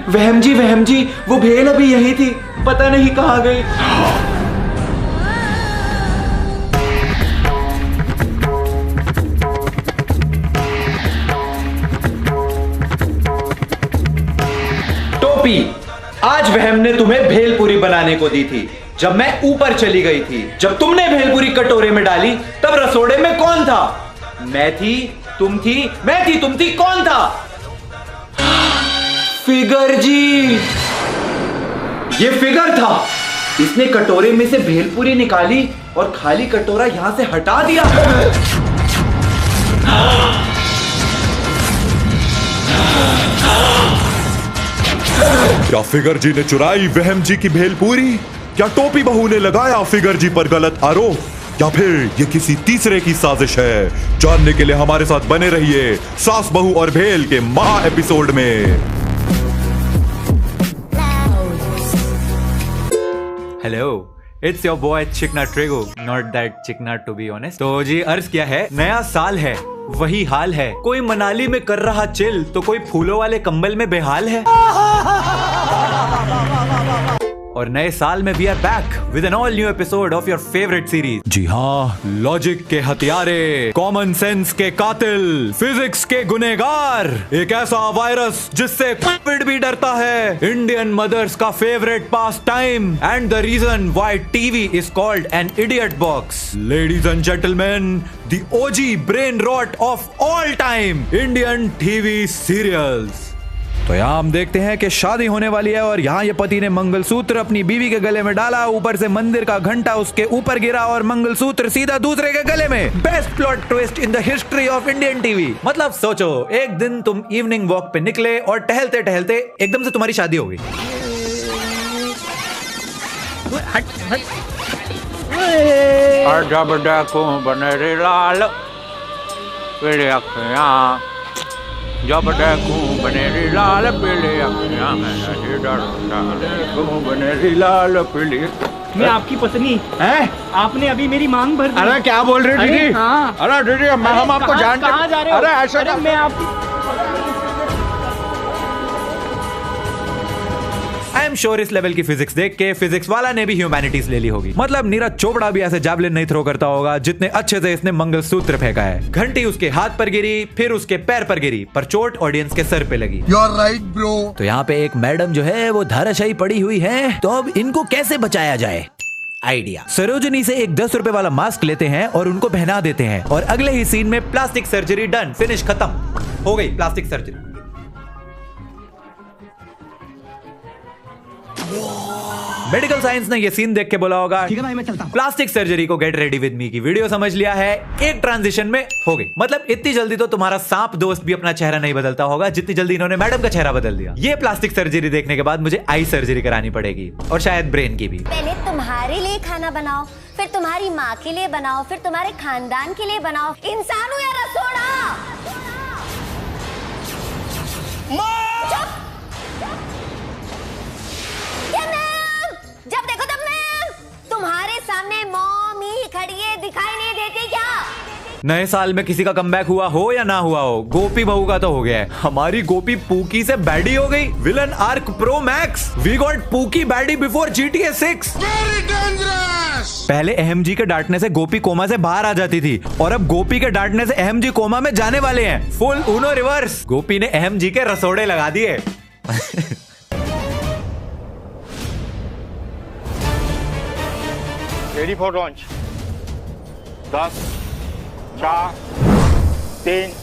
वहम जी वो भेल अभी यही थी, पता नहीं कहाँ गई। टोपी, आज वहम ने तुम्हें भेलपूरी बनाने को दी थी जब मैं ऊपर चली गई थी। जब तुमने भेलपूरी कटोरे में डाली तब रसोड़े में कौन था? मैं थी, तुम थी, मैं थी, तुम थी, कौन था? फिगर जी, ये फिगर था। इसने कटोरे में से भेलपूरी निकाली और खाली कटोरा यहां से हटा दिया। क्या फिगर जी ने चुराई वहम जी की भेलपूरी? क्या टोपी बहू ने लगाया फिगर जी पर गलत आरोप, या फिर ये किसी तीसरे की साजिश है? जानने के लिए हमारे साथ बने रहिए सास बहू और भेल के महा एपिसोड में। हेलो, इट्स योर बॉय चिकना ट्रेगो, नॉट दैट चिकना टू बी ऑनेस्ट। तो जी अर्ज क्या है, नया साल है, वही हाल है। कोई मनाली में कर रहा चिल तो कोई फूलों वाले कंबल में बेहाल है। और नए साल में we are back with an all new episode of your favourite series. जी हाँ, लॉजिक के हथियारे, कॉमन सेंस के कातिल, फिजिक्स के गुनेगार, एक ऐसा वायरस जिससे कोविड भी डरता है, इंडियन मदर्स का favourite pastime and the reason why TV is called an idiot box. Ladies and gentleman, the OG brain rot of all time, Indian TV serials. तो यहाँ हम देखते हैं कि शादी होने वाली है और यहाँ ये पति ने मंगलसूत्र अपनी बीवी के गले में डाला, ऊपर से मंदिर का घंटा उसके ऊपर गिरा और मंगलसूत्र सीधा दूसरे के गले में। Best plot twist in the history of Indian TV. मतलब सोचो, एक दिन तुम इवनिंग वॉक पे निकले और टहलते टहलते एकदम से तुम्हारी शादी हो गई। जब देखूं बनेरी लाल पीली अखियां में नहीं डरता, देखूं बनेरी लाल पीली। मैं आपकी पत्नी हैं? आपने अभी मेरी मांग भर दी। अरे क्या बोल रहे दीदी? हाँ। अरे दीदी, हम आपको जानते। कहाँ जा रहे हो? अरे ऐसा मैं आपकी आई एम श्योर इस लेवल की फिजिक्स देख के फिजिक्स वाला ने भी ह्यूमैनिटीज ले ली होगी। मतलब नीरज चोपड़ा भी ऐसे जैवलिन नहीं थ्रो करता होगा जितने अच्छे से इसने मंगलसूत्र फेंका है। घंटी उसके हाथ पर गिरी, फिर उसके पैर पर गिरी, पर चोट ऑडियंस के सर पे लगी। You're right, bro. तो यहाँ पे एक मैडम जो है वो धाराशायी पड़ी हुई है, तो अब इनको कैसे बचाया जाए? आइडिया, सरोजनी से एक 10 रुपए वाला मास्क लेते हैं और उनको पहना देते हैं और अगले ही सीन में प्लास्टिक सर्जरी डन, फिनिश, खत्म हो गई प्लास्टिक सर्जरी। मेडिकल साइंस ने ये सीन देख के बोला होगा, ठीक है भाई, मैं चलता हूं। प्लास्टिक सर्जरी को गेट रेडी विद मी की वीडियो समझ लिया है, एक ट्रांजिशन में हो गई। मतलब इतनी जल्दी तो तुम्हारा सांप दोस्त भी अपना चेहरा नहीं बदलता होगा जितनी जल्दी इन्होंने मैडम का चेहरा बदल दिया। ये प्लास्टिक सर्जरी देखने के बाद मुझे आई सर्जरी करानी पड़ेगी और शायद ब्रेन की भी। पहले तुम्हारे लिए खाना बनाओ, फिर तुम्हारी माँ के लिए बनाओ, फिर तुम्हारे खानदान के लिए बनाओ। इंसान हो या रसोड़ा? जब देखो तब मैम, तुम्हारे सामने मॉम ही खड़ी है, दिखाई नहीं देती क्या? नए साल में किसी का कमबैक हुआ हो या ना हुआ हो, गोपी बहू का तो हो गया है। हमारी गोपी पूकी से बैडी हो गई। Villain arc pro max, we got pookie baddie before GTA 6। Very dangerous. पहले अहम जी के डांटने से गोपी कोमा से बाहर आ जाती थी और अब गोपी के डांटने से अहम जी कोमा में जाने वाले हैं। फुल ऊनो रिवर्स, गोपी ने अहम जी के रसोड़े लगा दिए। Ready for launch. 10, 4, 3।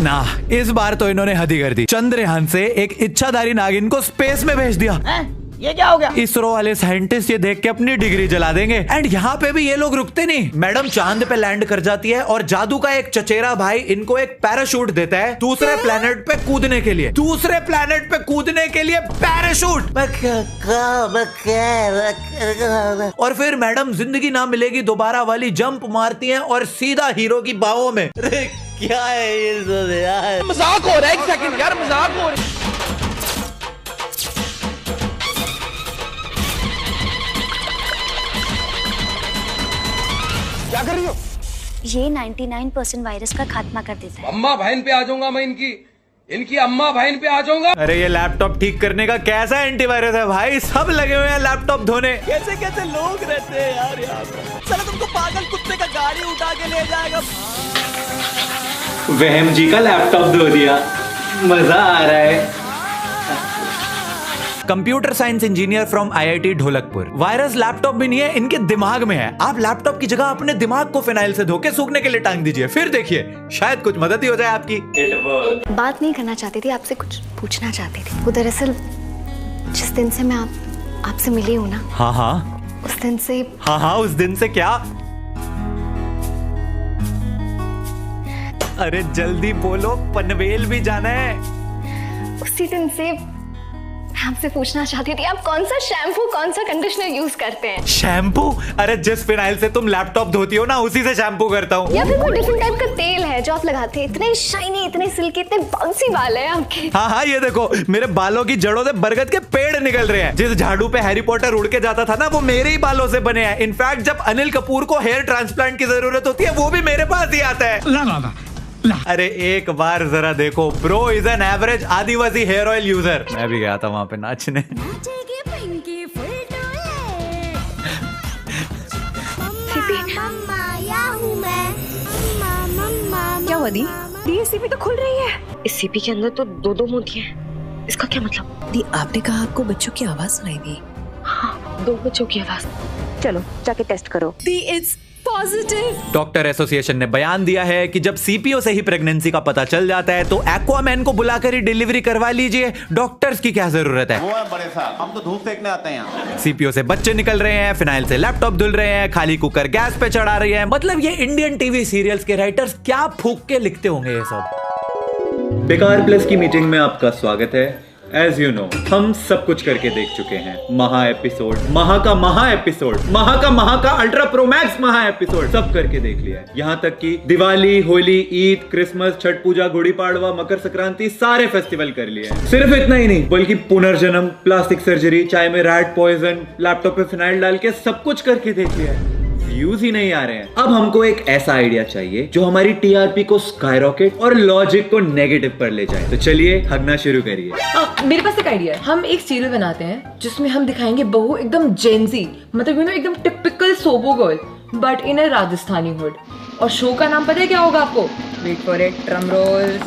ना, इस बार तो इन्होंने हद ही कर दी। चंद्रयान से एक इच्छाधारी नागिन को स्पेस में भेज दिया। ये क्या हो गया? इसरो वाले साइंटिस्ट ये देख के अपनी डिग्री जला देंगे। एंड यहाँ पे भी ये लोग रुकते नहीं। मैडम चांद पे लैंड कर जाती है और जादू का एक चचेरा भाई इनको एक पैराशूट देता है दूसरे प्लेनेट पे कूदने के लिए। दूसरे प्लेनेट पे कूदने के लिए पैराशूट। और फिर मैडम जिंदगी ना मिलेगी दोबारा वाली जंप मारती हैं और सीधा हीरो की बाहों में। क्या है ये यार? मजाक हो रहा है, एक सेकंड यार, मजाक हो रहा है। क्या कर रही हो? ये 99% वायरस का खात्मा कर देता है। अम्मा बहन पे आ जाऊंगा मैं, इनकी अम्मा बहन पे आ जाऊंगा। अरे ये लैपटॉप ठीक करने का कैसा एंटीवायरस है भाई, सब लगे हुए हैं लैपटॉप धोने। कैसे कैसे लोग रहते हैं यार यहाँ पे। चलो तुमको पागल कुत्ते का गाड़ी उठा के ले जाएगा। वहम जी का लैपटॉप धो दिया, मजा आ रहा है। Computer science engineer from IIT Dholakpur. Virus laptop में नहीं है, इनके दिमाग में है। आप लैपटॉप की जगह अपने दिमाग को फिनाइल से धो के सूखने के लिए टांग दीजिए, फिर देखिए शायद कुछ मदद ही हो जाए आपकी। बात नहीं करना चाहती थी, आपसे कुछ पूछना चाहती थी। वो दरअसल जिस दिन से मैं आपसे मिली हूँ ना, हाँ हाँ उस दिन से। हाँ हाँ उस दिन से क्या? अरे जल्दी बोलो, पनवेल भी जाना है। उसी दिन से मैं आपसे पूछना चाहती थी, आप कौन सा शैम्पू कौन सा कंडीशनर यूज करते हैं? शैम्पू? अरे जिस फिनाइल से तुम लैपटॉप धोती हो ना, उसी से शैम्पू करता हूँ। या फिर कोई डिफरेंट टाइप का तेल है जो आप लगाते हैं? इतने शाइनी, इतने सिल्की, इतने बाउंसी बाल है आपके। हाँ हाँ ये देखो, मेरे बालों की जड़ों से बरगद के पेड़ निकल रहे हैं। जिस झाड़ू पे हैरी पॉटर उड़ के जाता था ना, वो मेरे ही बालों से बने हैं। इनफैक्ट जब अनिल कपूर को हेयर ट्रांसप्लांट की जरूरत होती है, वो भी मेरे पास ही आता है। अरे एक बार जरा देखो, ब्रो इज एन एवरेज आदिवासी हेयर ऑयल यूजर। मैं भी गया था वहां पे नाचने। क्या हुआ दी? ये सीपी तो खुल रही है। इस सीपी के अंदर तो दो मोतियां हैं। इसका क्या मतलब? दी आपने कहा आपको बच्चों की आवाज सुनाई दी। हाँ, 2 बच्चों की आवाज। चलो जाके टेस्ट करो। दी इट्स पॉजिटिव। डॉक्टर एसोसिएशन ने बयान दिया है कि जब सीपीओ से ही प्रेगनेंसी का पता चल जाता है तो एक्वामैन को बुलाकर ही डिलीवरी करवा लीजिए। डॉक्टर्स की क्या जरूरत है? वो है बड़े साहब, हम तो धूप सेकने आते हैं यहाँ। सीपीओ से बच्चे निकल रहे हैं, फिनाइल से लैपटॉप धुल रहे हैं, खाली कुकर गैस पे चढ़ा रही है। मतलब ये इंडियन टीवी सीरियल्स के राइटर्स क्या फूक के लिखते होंगे ये सब। बेकार प्लस की मीटिंग में आपका स्वागत है। एज यू नो, हम सब कुछ करके देख चुके हैं। महा एपिसोड, महा एपिसोड, महा का अल्ट्रा प्रो मैक्स महा एपिसोड, सब करके देख लिया है। यहाँ तक कि दिवाली, होली, ईद, क्रिसमस, छठ पूजा, गुड़ी पाड़वा, मकर संक्रांति, सारे फेस्टिवल कर लिए हैं। सिर्फ इतना ही नहीं, बल्कि पुनर्जन्म, प्लास्टिक सर्जरी, चाय में रैट पॉइजन, लैपटॉप पे फिनाइल डाल के सब कुछ करके देख लिया है। व्यूज ही नहीं आ रहे हैं। अब हमको एक ऐसा आइडिया चाहिए जो हमारी टीआरपी को स्काईरॉकेट और लॉजिक को नेगेटिव पर ले जाए। तो चलिए हगना शुरू करिए। मेरे पास एक आइडिया है। हम एक सीरियल बनाते हैं जिसमें हम दिखाएंगे बहू एकदम जेंजी, मतलब एकदम typical SoBo girl, but in a Rajasthani hood. और शो का नाम पता है क्या होगा आपको? Wait for it, drum roll.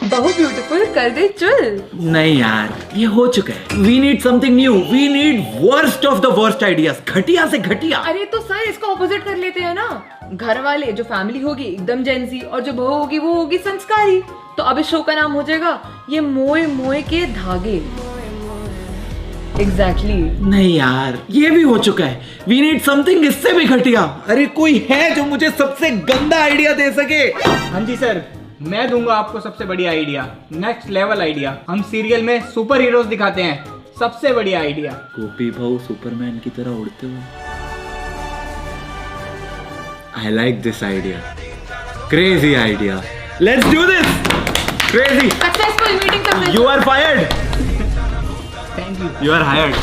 बहू ब्यूटीफुल कर दे चुल। नहीं यार, ये हो चुका है। We need something new. We need worst of the worst ideas, घटिया से घटिया। अरे तो सर इसका ऑपोजिट कर लेते हैं ना। घर वाले, जो फैमिली होगी एकदम जेंजी, और जो बहू होगी वो होगी संस्कारी। तो अब इस शो का नाम हो जाएगा ये मोए मोए के धागे। एग्जैक्टली। नहीं यार, ये भी हो चुका है। वी नीड समथिंग इससे भी घटिया। अरे कोई है जो मुझे सबसे गंदा आइडिया दे सके? हाँ जी सर, मैं दूंगा आपको सबसे बढ़िया आइडिया, नेक्स्ट लेवल आइडिया। हम सीरियल में सुपर हीरोज दिखाते हैं, सबसे बढ़िया आइडिया। गोपी भाऊ सुपरमैन की तरह उड़ते हुए। I like this idea, crazy idea. Let's do this. Crazy. Successful meeting successful. You are fired. Thank you. You are hired.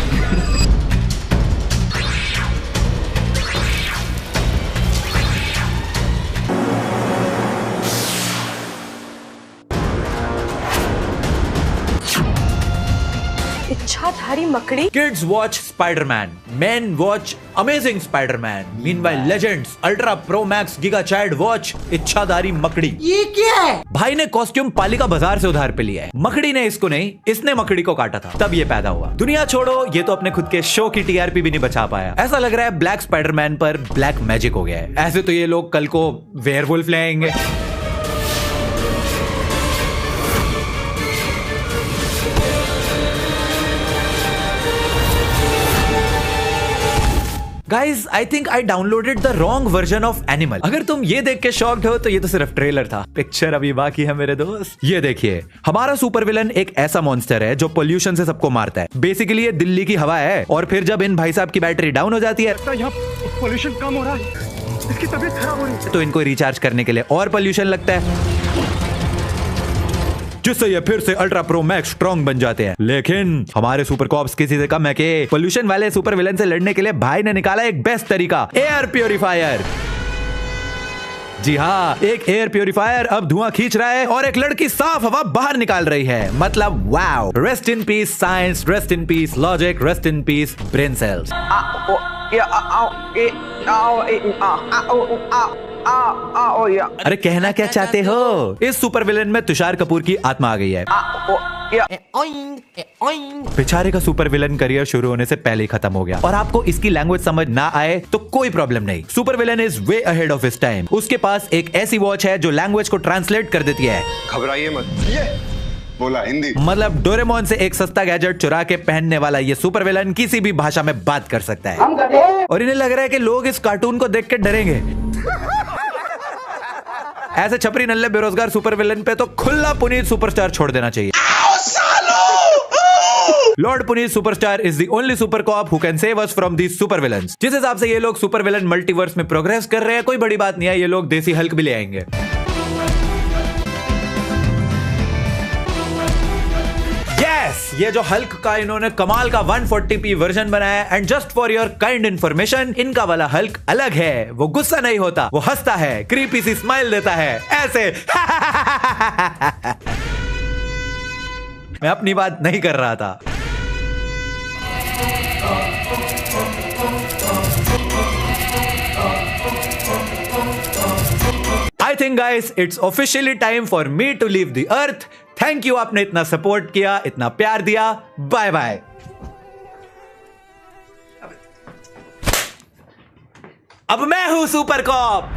इच्छाधारी मकड़ी। Kids watch Spider-Man, men watch Amazing Spider-Man, meanwhile Legends, Ultra Pro Max, Giga Child watch इच्छाधारी मकड़ी। ये क्या है? भाई ने costume पालिका बाजार से उधार पे लिया है। मकड़ी ने इसको नहीं, इसने मकड़ी को काटा था, तब ये पैदा हुआ। दुनिया छोड़ो, ये तो अपने खुद के शो की टीआरपी भी नहीं बचा पाया। ऐसा लग रहा है ब्लैक स्पाइडरमैन पर ब्लैक मैजिक हो गया है। ऐसे तो ये लोग कल को वेयरवुल्फ ले आएंगे। Guys, I think I downloaded the wrong version of Animal. अगर तुम ये देख के शॉक्ड हो तो ये तो सिर्फ ट्रेलर था, पिक्चर अभी बाकी है मेरे दोस्त। ये देखिए, हमारा सुपर विलन एक ऐसा मॉन्स्टर है जो पोल्यूशन से सबको मारता है। बेसिकली ये दिल्ली की हवा है, और फिर जब इन भाई साहब की बैटरी डाउन हो जाती है, यहाँ पोल्यूशन कम हो रहा है, इसकी तबीयत खराब हो रही है, तो इनको रिचार्ज करने के लिए और पोल्यूशन लगता है, जिससे ये फिर से अल्ट्रा प्रो मैक्स स्ट्रॉन्ग बन जाते हैं। लेकिन हमारे सुपर कॉप्स किसी से कम है कि पोल्यूशन वाले सुपर विलन से लड़ने के लिए भाई ने निकाला एक बेस्ट तरीका, एयर प्योरीफायर। जी हाँ, एक एयर प्यूरिफायर अब धुआं खींच रहा है और एक लड़की साफ हवा बाहर निकाल रही है। मतलब wow. Rest in peace science, rest in peace logic, rest in peace brain cells. अरे कहना क्या चाहते हो? इस सुपर विलेन में तुषार कपूर की आत्मा आ गई है। बेचारे का सुपर विलेन करियर शुरू होने से पहले ही खत्म हो गया। और आपको इसकी लैंग्वेज समझ ना आए तो कोई प्रॉब्लम नहीं। Super villain is way ahead of his time. उसके पास एक ऐसी वॉच है जो लैंग्वेज को ट्रांसलेट कर देती है। घबराइए मत, ये बोला हिंदी। मतलब डोरेमोन से एक सस्ता गैजेट चुरा के पहनने वाला ये सुपर विलेन किसी भी भाषा में बात कर सकता है। और इन्हें लग रहा है कि लोग इस कार्टून को देख के डरेंगे। ऐसे छपरी नल्ले बेरोजगार सुपर विलेन पे तो खुला पुनीत सुपरस्टार छोड़ देना चाहिए। Lord Puneet superstar is the only super cop who can save us from these super villains. जिस हिसाब से ये लोग सुपर विलन मल्टीवर्स में प्रोग्रेस कर रहे हैं, कोई बड़ी बात नहीं है, ये लोग देसी हल्क भी ले आएंगे। ये जो हल्क का इन्होंने कमाल का 140p वर्जन बनाया है। And just for your kind information, इनका वाला हल्क अलग है। वो गुस्सा नहीं होता, वो हंसता है, क्रीपी सी स्माइल देता है ऐसे। मैं अपनी बात नहीं कर रहा था। I think guys, it's officially time for me to leave the earth. Thank you, आपने इतना सपोर्ट किया, इतना प्यार दिया। Bye bye. अब मैं हूं सुपर कॉप।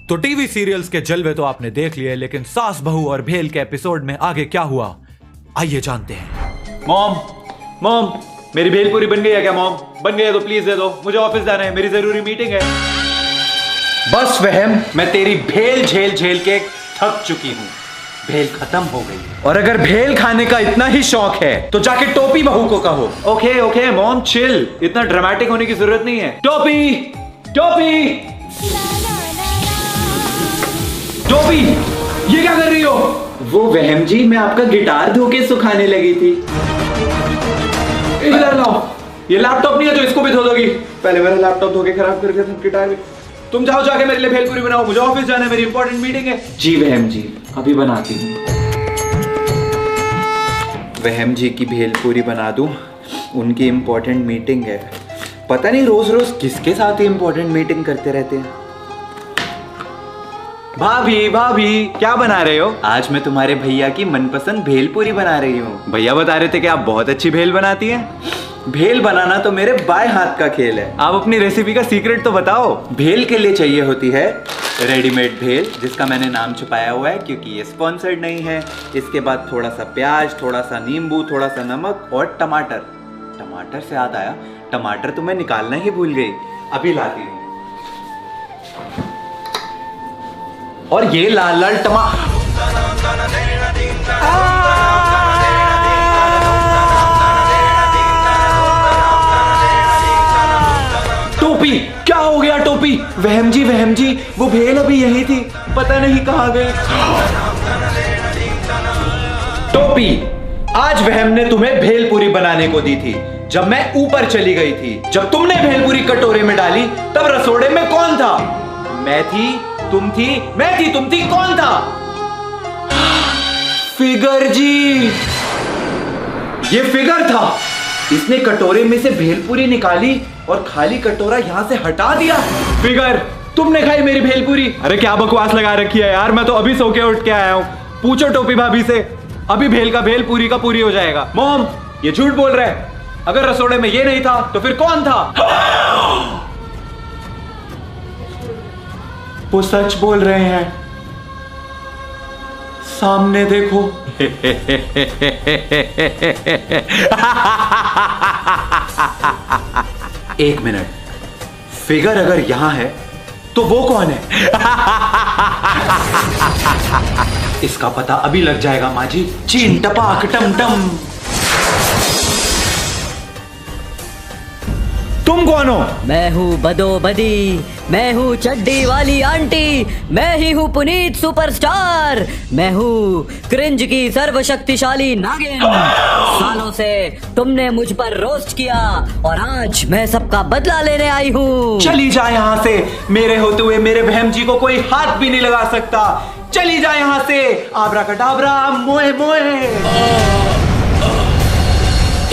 तो टीवी सीरियल्स के जलवे तो आपने देख लिए, लेकिन सास बहू और भेल के एपिसोड में आगे क्या हुआ, आइए जानते हैं। मॉम, मेरी भेलपूरी बन गई है क्या? मॉम, बन गई है तो प्लीज दे दो, मुझे ऑफिस जाना है, मेरी जरूरी मीटिंग है। बस वहम, मैं तेरी भेल झेल के थक चुकी हूँ। भेल खत्म हो गई। और अगर भेल खाने का इतना ही शौक है तो जाके टोपी बहू को कहो। ओके मॉम चिल, इतना ड्रामेटिक होने की जरूरत नहीं है। टोपी, ये क्या कर रही हो? वो वहम जी, मैं आपका गिटार धो के सुखाने लगी थी। इधर लाओ, ये लैपटॉप नहीं है जो इसको भी धो दोगी? पहले मेरा लैपटॉप धो के खराब कर दिया था, गिटार भी। तुम जाओ, जाके मेरे लिए भेलपूरी बनाओ, मुझे ऑफिस जाना है, मेरी इंपॉर्टेंट मीटिंग है। जी वहम जी, अभी बनाती हूँ। वहम जी की भेलपूरी बना दूं, उनकी इंपॉर्टेंट मीटिंग है। पता नहीं रोज रोज किसके साथ ही इंपॉर्टेंट मीटिंग करते रहते हैं। भाभी क्या बना रहे हो? आज मैं तुम्हारे भैया की मनपसंद भेलपूरी बना रही हूँ। भैया बता रहे थे कि आप बहुत अच्छी भेल बनाती हैं। भेल बनाना तो मेरे बाएं हाथ का खेल है। आप अपनी रेसिपी का सीक्रेट तो बताओ। भेल के लिए चाहिए होती है रेडीमेड भेल, जिसका मैंने नाम छुपाया हुआ है क्योंकि ये स्पॉन्सर्ड नहीं है। इसके बाद थोड़ा सा प्याज, थोड़ा सा नींबू, थोड़ा सा नमक और टमाटर। टमाटर से याद आया, टमाटर तो मैं निकालना ही भूल गई, अभी लाती हूँ। और ये लाल लाल टोपी, क्या हो गया टोपी? वहम जी, वो भेल अभी यही थी, पता नहीं कहाँ गई। टोपी, आज वहम ने तुम्हें भेलपूरी बनाने को दी थी जब मैं ऊपर चली गई थी। जब तुमने भेलपूरी कटोरे में डाली तब रसोड़े में कौन था? मैं थी, तुम थी, मैं थी, तुम थी, कौन था? फिगर जी, ये फिगर था। इसने कटोरे में से भेलपूरी निकाली और खाली कटोरा यहां से हटा दिया। फिगर, तुमने खाई मेरी भेलपूरी? अरे क्या बकवास लगा रखी है यार, मैं तो अभी सो के उठ के आया हूं। पूछो टोपी भाभी से, अभी भेल का भेल पूरी का पूरी हो जाएगा। मॉम, ये झूठ बोल रहे हैं। अगर रसोड़े में ये नहीं था तो फिर कौन था? वो सच बोल रहे हैं, सामने देखो। एक मिनट, फिगर अगर यहां है तो वो कौन है? इसका पता अभी लग जाएगा माँ जी। चीन टपाक टम टम। तुम कौन हो? मैं हूँ बदोबदी, मैं हूँ चड्डी वाली आंटी, मैं ही हूँ पुनीत सुपरस्टार, मैं हूँ क्रिंज की सर्वशक्तिशाली नागिन। सालों से तुमने मुझ पर रोस्ट किया और आज मैं सबका बदला लेने आई हूँ। चली जा यहाँ से, मेरे होते हुए मेरे बहम जी को कोई हाथ भी नहीं लगा सकता। चली जा यहाँ से, आब्राकडाब्रा, मोए मोए।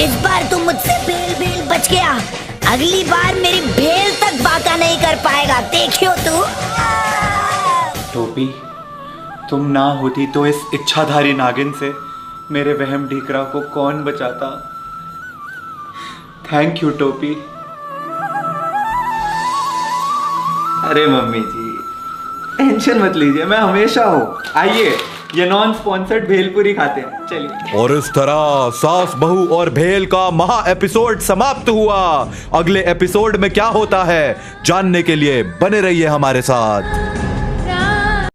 इस बार तुम मुझसे भेल भेल बच गया, अगली बार मेरी भेल तक बाका नहीं कर पाएगा, देखियो तू। टोपी, तुम ना होती तो इस इच्छाधारी नागिन से मेरे वहम ढीकरा को कौन बचाता। थैंक यू टोपी। अरे मम्मी जी, टेंशन मत लीजिए, मैं हमेशा हूँ। आइए, ये नॉन स्पॉन्सर्ड भेलपुरी खाते हैं, चलिए। और इस तरह सास बहू और भेल का महा एपिसोड समाप्त हुआ। अगले एपिसोड में क्या होता है जानने के लिए बने रहिए हमारे साथ।